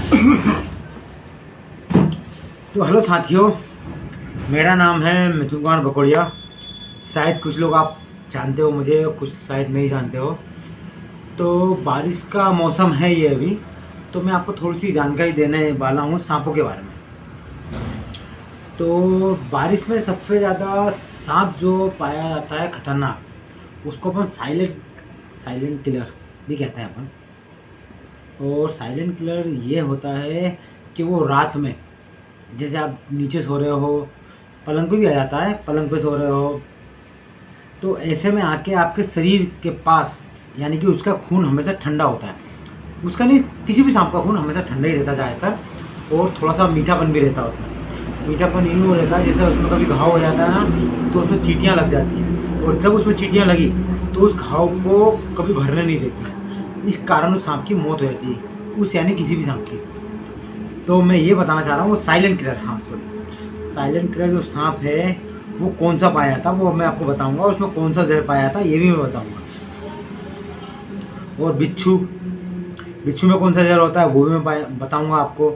तो हेलो साथियों, मेरा नाम है मिथुन कुमार बकोड़िया। शायद कुछ लोग आप जानते हो मुझे, कुछ शायद नहीं जानते हो। तो बारिश का मौसम है ये अभी, तो मैं आपको थोड़ी सी जानकारी देने वाला हूँ सांपों के बारे में। तो बारिश में सबसे ज़्यादा सांप जो पाया जाता है खतरनाक, उसको अपन साइलेंट साइलेंट किलर भी कहते हैं अपन। और साइलेंट किलर ये होता है कि वो रात में, जैसे आप नीचे सो रहे हो, पलंग पे भी आ जाता है, पलंग पे सो रहे हो, तो ऐसे में आके आपके शरीर के पास, यानी कि उसका खून हमेशा ठंडा होता है। उसका नहीं, किसी भी सांप का खून हमेशा ठंडा ही रहता है ज़्यादातर, और थोड़ा सा मीठापन भी रहता है उसमें। मीठापन यूँ रहता है जैसे उसमें कभी घाव हो जाता है ना, तो उसमें चींटियाँ लग जाती हैं, और जब उसमें चींटियाँ लगी तो उस घाव को कभी भरने नहीं देती। इस कारण उस सांप की मौत हो जाती है, उस यानी किसी भी सांप की। तो मैं ये बताना चाह रहा हूँ, वो साइलेंट किलर, हाँ सॉरी, साइलेंट किलर जो सांप है वो कौन सा पाया जाता, वो मैं आपको बताऊंगा। उसमें कौन सा जहर पाया जाता ये भी मैं बताऊंगा। और बिच्छू, बिच्छू में कौन सा जहर होता है वो भी मैं बताऊंगा आपको।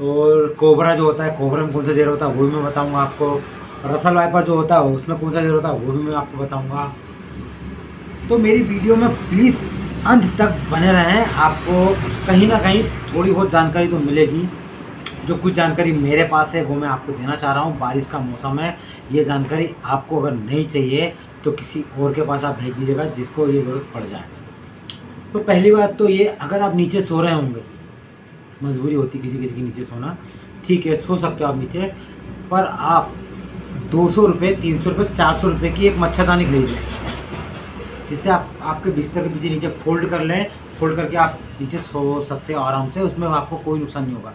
और कोबरा जो होता है, कोबरा में कौन सा जहर होता है वो भी मैं बताऊंगा आपको। रसल वाइपर जो होता है उसमें कौन सा जहर होता है वो भी मैं आपको बताऊंगा। तो मेरी वीडियो में प्लीज़ अंत तक बने रहें, आपको कहीं ना कहीं थोड़ी बहुत जानकारी तो मिलेगी। जो कुछ जानकारी मेरे पास है वो मैं आपको देना चाह रहा हूँ। बारिश का मौसम है, ये जानकारी आपको अगर नहीं चाहिए तो किसी और के पास आप भेज दीजिएगा जिसको ये ज़रूरत पड़ जाए। तो पहली बात तो ये, अगर आप नीचे सो रहे होंगे, मजबूरी होती किसी किसी की नीचे सोना, ठीक है सो सकते हो आप नीचे, पर आप 200 रुपये, 300 रुपये, 400 रुपये की एक मच्छरदानी खरीद लें, जिससे आप आपके बिस्तर के पीछे नीचे फोल्ड कर लें। फोल्ड करके आप नीचे सो सकते हो आराम से, उसमें आपको कोई नुकसान नहीं होगा।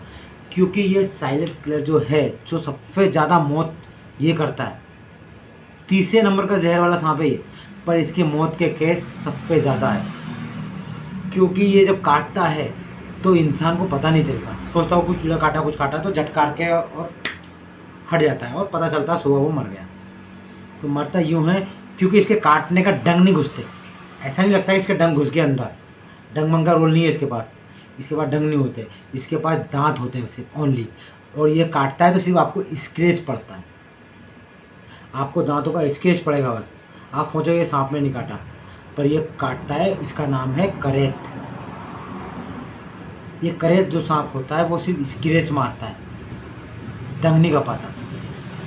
क्योंकि ये साइलेंट किलर जो है, जो सबसे ज़्यादा मौत ये करता है, तीसरे नंबर का जहर वाला सांप है ये, पर इसकी मौत के केस सबसे ज़्यादा है। क्योंकि ये जब काटता है तो इंसान को पता नहीं चलता, सोचता हो कुछ कीड़ा काटा, कुछ काटा, तो झट काट के और हट जाता है, और पता चलता है सुबह वो मर गया। तो मरता यूँ है क्योंकि इसके काटने का डंग नहीं घुसते। ऐसा नहीं लगता है इसके डंग घुस के अंदर, डंग मंग का रोल नहीं है इसके पास। इसके पास डंग नहीं होते, इसके पास दांत होते हैं सिर्फ ओनली। और ये काटता है तो सिर्फ आपको स्क्रैच पड़ता है, आपको दांतों का स्क्रैच पड़ेगा बस। आप सोचो ये सांप ने नहीं काटा, पर ये काटता है। इसका नाम है करेत। ये करेत जो सांप होता है वो सिर्फ स्क्रैच मारता है, डंग नहीं कपाता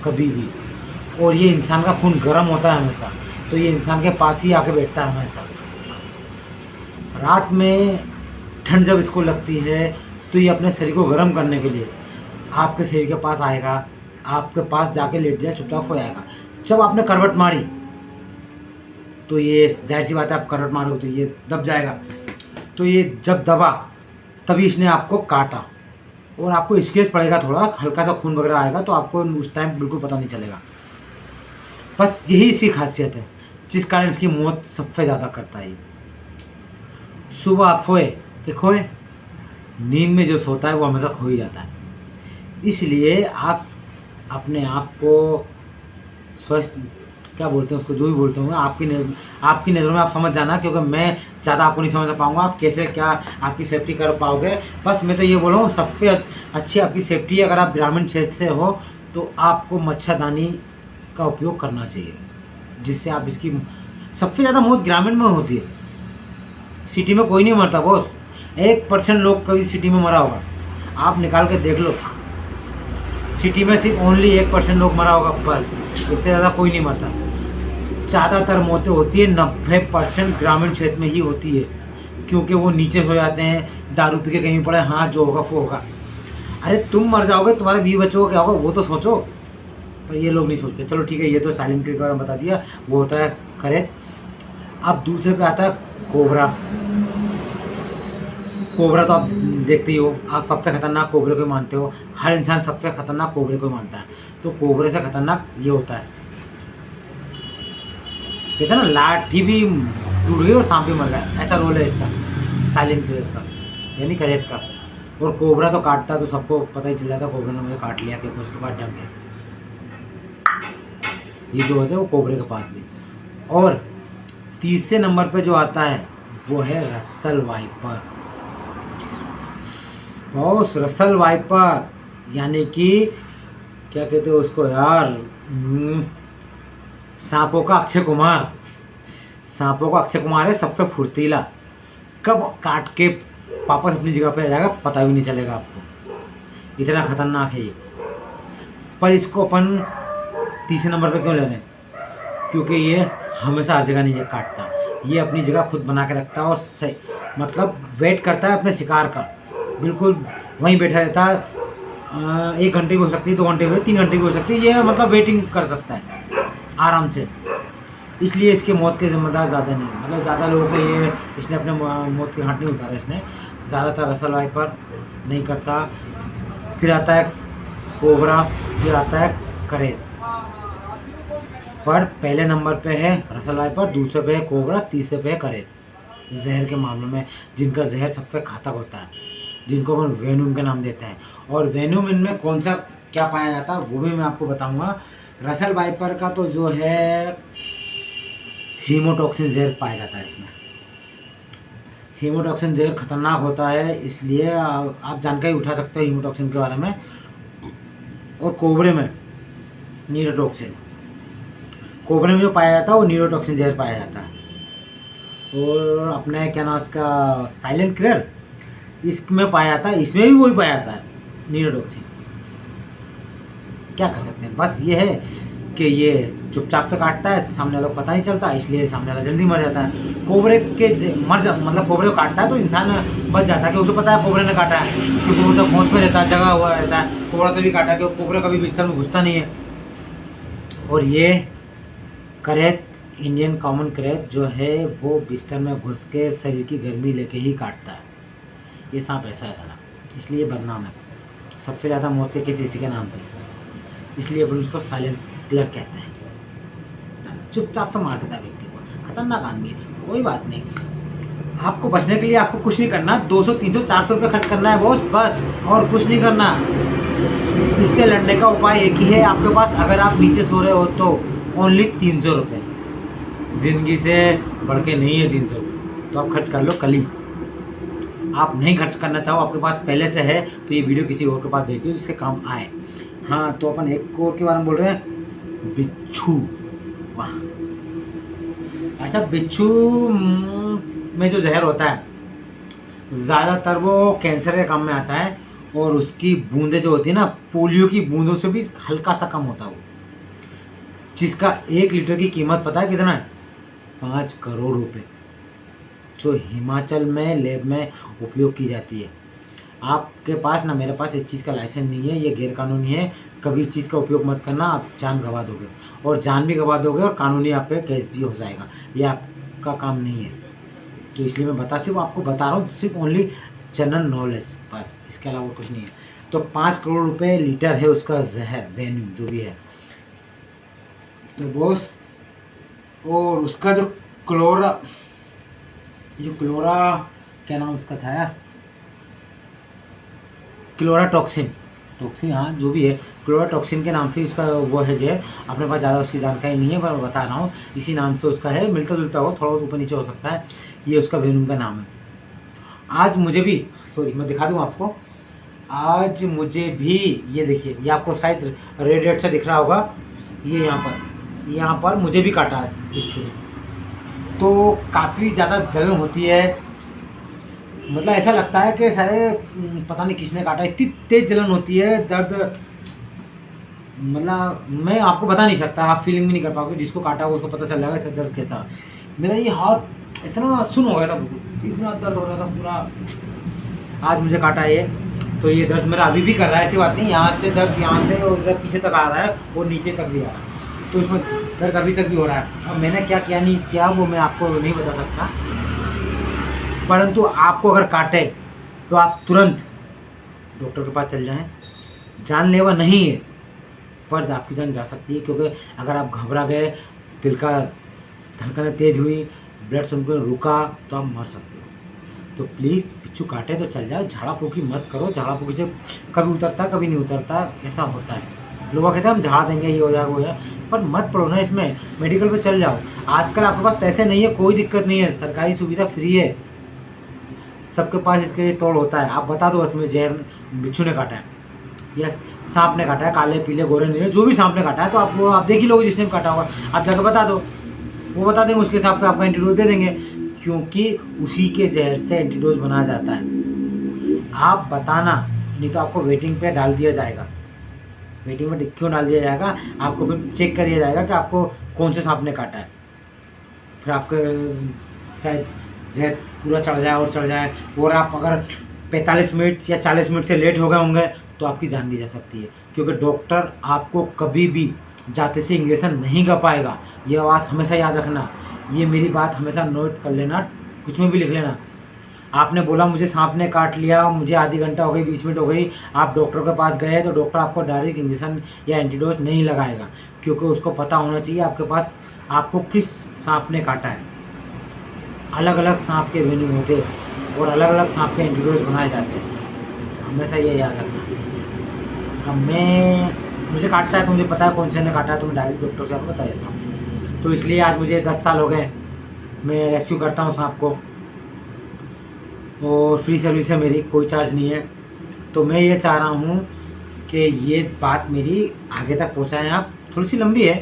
कभी भी। और ये इंसान का खून गर्म होता है हमेशा, तो ये इंसान के पास ही आके बैठता है हमेशा। रात में ठंड जब इसको लगती है तो ये अपने शरीर को गर्म करने के लिए आपके शरीर के पास आएगा, आपके पास जाके लेट जाए, चुपचाप हो जाएगा। जब आपने करवट मारी तो ये जाहिर सी बात है, आप करवट मारोगे तो ये दब जाएगा। तो ये जब दबा तभी इसने आपको काटा, और आपको स्क्रैच पड़ेगा, थोड़ा हल्का सा खून वगैरह आएगा, तो आपको उस टाइम बिल्कुल पता नहीं चलेगा। बस यही इसकी खासियत है, जिस कारण इसकी मौत सबसे ज़्यादा करता है। सुबह आप सोए कि खोए, नींद में जो सोता है वो हमेशा खो ही जाता है। इसलिए आप अपने आप को स्वस्थ, क्या बोलते हैं उसको, जो भी बोलते होंगे, आपकी नज़रों में आप समझ जाना, क्योंकि मैं ज़्यादा आपको नहीं समझ पाऊँगा आप कैसे क्या आपकी सेफ्टी कर पाओगे। बस मैं तो ये बोल रहा हूँ, सबसे अच्छी आपकी सेफ्टी, अगर आप ग्रामीण क्षेत्र से हो तो आपको मच्छरदानी का उपयोग करना चाहिए, जिससे आप इसकी, सबसे ज़्यादा मौत ग्रामीण में होती है। सिटी में कोई नहीं मरता बॉस, 1% लोग कभी सिटी में मरा होगा, आप निकाल के देख लो। सिटी में सिर्फ ओनली 1% लोग मरा होगा बस, इससे ज़्यादा कोई नहीं मरता। ज़्यादातर मौतें होती है 90% ग्रामीण क्षेत्र में ही होती है, क्योंकि वो नीचे सो जाते हैं, दारू पी के कहीं पड़े, हाँ जो होगा वो होगा। अरे तुम मर जाओगे, तुम्हारे 20 बच्चों को क्या होगा वो तो सोचो, पर ये लोग नहीं सोचते। चलो ठीक है, ये तो साइलेंट किलर के बारे में बता दिया, वो होता है करेक्ट। अब दूसरे पे आता है कोबरा। कोबरा तो आप देखते ही हो, आप सबसे खतरनाक कोबरे को मानते हो, हर इंसान सबसे खतरनाक कोबरे को मानता है। तो कोबरे से खतरनाक ये होता है, कहते हैं ना लाठी भी टूट गई और सांप भी मर गया, ऐसा रोल है इसका साइलेंट किलर का, यानी करेत का। और कोबरा तो काटता तो सबको पता ही चल जाता, कोबरा ने मुझे काट लिया क्योंकि उसके पास डंक है। ये जो होते हैं वो कोबरे के पास भी। और तीसरे नंबर पे जो आता है वो है Russell viper. Boss Russell viper, यानी कि क्या कहते हैं उसको यार, सांपों का अक्षय कुमार। सांपों का अक्षय कुमार है, सबसे फुर्तीला। कब काट के वापस अपनी जगह पे आ जाएगा पता भी नहीं चलेगा आपको, इतना खतरनाक है ये। पर इसको अपन तीसरे नंबर पे क्यों ले रहे हैं? क्योंकि ये हमेशा हर जगह नहीं काटता, ये अपनी जगह खुद बना के रखता है और सही मतलब वेट करता है अपने शिकार का, बिल्कुल वहीं बैठा रहता है। 1 घंटे भी हो सकती है, 2 घंटे भी, 3 घंटे भी हो सकती है, ये मतलब वेटिंग कर सकता है आराम से। इसलिए इसके मौत के जिम्मेदार ज़्यादा नहीं, मतलब ज़्यादा लोगों को ये इसने अपने मौत के घाट नहीं उतारा इसने, ज़्यादातर रसल वाइपर नहीं करता। फिर आता है कोबरा, फिर आता है करेत। पर पहले नंबर पे है रसल वाइपर, दूसरे पे है कोबरा, तीसरे पे है करेत। जहर के मामलों में जिनका जहर सबसे घातक होता है, जिनको अपन वेनूम के नाम देते हैं। और वेनूम इनमें कौन सा क्या पाया जाता है वो भी मैं आपको बताऊंगा। रसल वाइपर का तो जो है हीमोटॉक्सिन जहर पाया जाता है इसमें। हीमोटॉक्सिन जहर खतरनाक होता है, इसलिए आप जानकारी उठा सकते हो हीमोटॉक्सिन के बारे में। और कोबरे में न्यूरोटॉक्सिन, कोबरे में जो पाया जाता है वो न्यूरोटॉक्सिन जहर पाया जाता है। और अपने क्या नाम इसका साइलेंट किलर, इसमें पाया जाता है, इसमें भी वही पाया जाता है न्यूरोटॉक्सिन। क्या कर सकते हैं, बस ये है कि ये चुपचाप से काटता है, सामने वालों को पता नहीं चलता, इसलिए सामने वाला जल्दी मर जाता है। कोबरे के मतलब कोबरे को काटता है तो इंसान बच जाता है कि उसे पता है कोबरे ने काटा है, क्योंकि वो तो पहुँच में रहता है, जगह हुआ रहता है। कोबरा तभी काटा कि कोबरा कभी बिस्तर में घुसता नहीं है। और ये करेत, इंडियन कॉमन करेत जो है वो बिस्तर में घुस के शरीर की गर्मी लेके ही काटता है। ये सांप ऐसा है साला, इसलिए बदनाम है। सबसे ज़्यादा मौत के केस इसी के नाम पे, इसलिए अपन उसको साइलेंट किलर कहते हैं। चुपचाप से मार देता है व्यक्ति को, खतरनाक आदमी है। कोई बात नहीं, आपको बचने के लिए आपको कुछ नहीं करना, 200 300 400 रुपये खर्च करना है बॉस, बस, और कुछ नहीं करना। इससे लड़ने का उपाय एक ही है आपके पास, अगर आप नीचे सो रहे हो तो ओनली 300 रुपये। ज़िंदगी से बढ़ के नहीं है 300 रुपये, तो आप खर्च कर लो कल ही। आप नहीं खर्च करना चाहो, आपके पास पहले से है, तो ये वीडियो किसी और के पास भेज दो जिससे काम आए। हाँ, तो अपन एक और के बारे में बोल रहे हैं, बिच्छू। वाह, अच्छा, बिच्छू में जो जहर होता है ज़्यादातर वो कैंसर के काम में आता है, और उसकी बूंदें जो होती है ना, पोलियो की बूंदों से भी हल्का सा कम होता है वो, जिसका 1 लीटर की कीमत पता है कितना है? 5 करोड़ रुपए, जो हिमाचल में लैब में उपयोग की जाती है। आपके पास ना मेरे पास इस चीज़ का लाइसेंस नहीं है, ये गैर कानूनी है, कभी इस चीज़ का उपयोग मत करना, आप जान गंवा दोगे, और जान भी गंवा दोगे, और कानूनी आप पे केस भी हो जाएगा, ये आपका काम नहीं है। तो इसलिए मैं सिर्फ आपको बता रहा हूँ, सिर्फ ओनली जनरल नॉलेज, बस, इसके अलावा कुछ नहीं है। तो 5 करोड़ रुपए लीटर है उसका जहर, वेन्यू जो भी है। तो बॉस, और उसका जो क्लोरा क्या नाम उसका था यार, क्लोराटॉक्सिन, हाँ जो भी है, क्लोराटॉक्सिन के नाम से उसका वो है जो है, अपने पास ज़्यादा उसकी जानकारी नहीं है, पर मैं बता रहा हूँ इसी नाम से उसका है, मिलता जुलता हो, थोड़ा ऊपर नीचे हो सकता है, ये उसका वेनूम का नाम है। आज मुझे भी, सॉरी मैं दिखा दूँ आपको, आज मुझे भी, ये देखिए, ये आपको शायद रेड से दिख रहा होगा, ये यहाँ पर मुझे भी काटा आज बिच्छू ने। तो काफ़ी ज़्यादा जलन होती है, मतलब ऐसा लगता है कि शायद पता नहीं किसने काटा, इतनी तेज जलन होती है, दर्द, मतलब मैं आपको बता नहीं सकता, आप फीलिंग भी नहीं कर पाओगे, जिसको काटा हो उसको पता चल जाएगा इसका दर्द कैसा। मेरा ये हाथ इतना सुन हो गया था, इतना दर्द हो रहा था पूरा, आज मुझे काटा ये, तो ये दर्द मेरा अभी भी कर रहा है, ऐसी बात नहीं, यहाँ से दर्द, यहाँ से और इधर पीछे तक आ रहा है और नीचे तक भी आ रहा है, तो इसमें दर्द अभी तक भी हो रहा है। अब मैंने क्या किया नहीं किया वो मैं आपको नहीं बता सकता, परंतु आपको अगर काटे तो आप तुरंत डॉक्टर के पास चल जाएं। जानलेवा नहीं है, पर आपकी जान जा सकती है, क्योंकि अगर आप घबरा गए, दिल का धड़कनें तेज हुई, ब्लड सर्कुलेशन रुका, तो आप मर सकते हो। तो प्लीज़ बिच्छू काटे तो चल जाए, झाड़ा फूकी मत करो, झाड़ा फूकी से कभी उतरता कभी नहीं उतरता, ऐसा होता है। लोग कहते हैं हम झाड़ा देंगे, ये हो जाएगा वो जाएगा, पर मत पड़ो ना इसमें, मेडिकल पे चल जाओ। आजकल आपके पास पैसे नहीं है, कोई दिक्कत नहीं है, सरकारी सुविधा फ्री है, सबके पास इसके तोड़ होता है। आप बता दो बस मुझे जहर बिच्छू ने काटा है या सांप ने काटा है, काले पीले गोरे नीले जो भी सांप ने काटा है, तो आप देख ही लोगे जिसने भी काटा होगा, आप जाकर बता दो, वो बता देंगे, उसके हिसाब से आपका एंटीडोज दे देंगे, क्योंकि उसी के जहर से एंटीडोज बनाया जाता है। आप बताना, नहीं तो आपको वेटिंग पे डाल दिया जाएगा। वेटिंग में क्यों डाल दिया जाएगा? आपको फिर चेक कर दिया जाएगा कि आपको कौन से सांप ने काटा है। फिर आपके शायद जहर पूरा चढ़ जाए और चढ़ जाए, और आप अगर 45 मिनट या 40 मिनट से लेट हो गए होंगे तो आपकी जान भी जा सकती है, क्योंकि डॉक्टर आपको कभी भी जाते से इंजेक्शन नहीं कर पाएगा। यह बात हमेशा याद रखना, ये मेरी बात हमेशा नोट कर लेना, कुछ में भी लिख लेना। आपने बोला मुझे सांप ने काट लिया, मुझे आधी घंटा हो गई, 20 मिनट हो गई, आप डॉक्टर के पास गए, तो डॉक्टर आपको डायरेक्ट इंजेक्शन या एंटीडोज नहीं लगाएगा, क्योंकि उसको पता होना चाहिए आपके पास आपको किस सांप ने काटा है। अलग अलग सांप के वेन्यू होते हैं और अलग अलग सांप के एंटीडोज बनाए जाते हैं, हमेशा ये याद रखना। अब मुझे काटता है तो मुझे पता है कौन से ने काटा है, तो मैं डायरेक्ट डॉक्टर से आपको बता देता हूँ। तो इसलिए आज मुझे 10 साल हो गए, मैं रेस्क्यू करता हूँ सांप को, और फ्री सर्विस है मेरी, कोई चार्ज नहीं है। तो मैं ये चाह रहा हूँ कि ये बात मेरी आगे तक पहुँचाएँ आप। थोड़ी सी लंबी है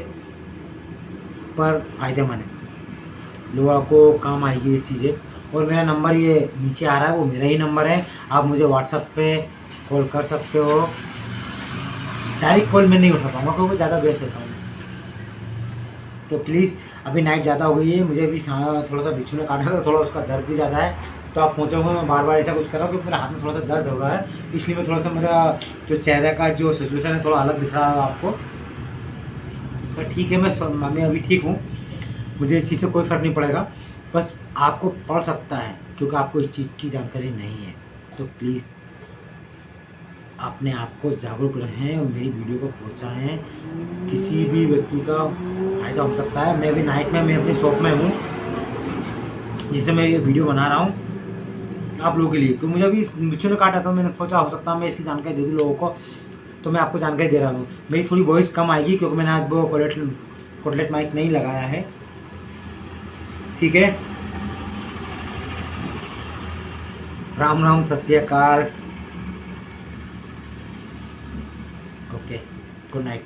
पर फ़ायदेमंद है, लोगों को काम आएगी ये चीज़ें। और मेरा नंबर ये नीचे आ रहा है, वो मेरा ही नंबर है, आप मुझे व्हाट्सएप पे कॉल कर सकते हो। डायरेक्ट कॉल मैं नहीं उठा पाऊँगा क्योंकि ज़्यादा व्यस्त रहता हूँ। तो प्लीज़, अभी नाइट ज़्यादा हो गई है, मुझे भी थोड़ा सा बिच्छू ने काटा था, थोड़ा उसका दर्द भी ज़्यादा है। तो आप सोचोगे मैं बार बार ऐसा कुछ कर रहा हूँ क्योंकि मेरे हाथ में थोड़ा सा दर्द हो रहा है, इसलिए मैं थोड़ा सा, मेरा जो चेहरे का जो सिचुएशन है थोड़ा अलग दिख रहा है आपको। पर ठीक है, मैं अभी ठीक हूँ, मुझे इस चीज़ से कोई फ़र्क नहीं पड़ेगा। बस आपको पड़ सकता है क्योंकि आपको इस चीज़ की जानकारी नहीं है। तो प्लीज़ अपने आप को जागरूक रहें और मेरी वीडियो को पहुंचाएं, किसी भी व्यक्ति का फ़ायदा हो सकता है। मैं भी नाइट में, मैं अपनी शॉप में हूँ जिससे मैं ये वीडियो बना रहा हूँ आप लोगों के लिए। तो मुझे अभी बिच्छू ने काटा था, मैंने सोचा हो सकता है मैं इसकी जानकारी दे दूँ लोगों को, तो मैं आपको जानकारी दे रहा हूँ। मेरी थोड़ी वॉइस कम आएगी क्योंकि मैंने आज वो कोटलेट माइक नहीं लगाया है, ठीक है। राम राम, सत श्री अकाल, ओके, गुड नाइट।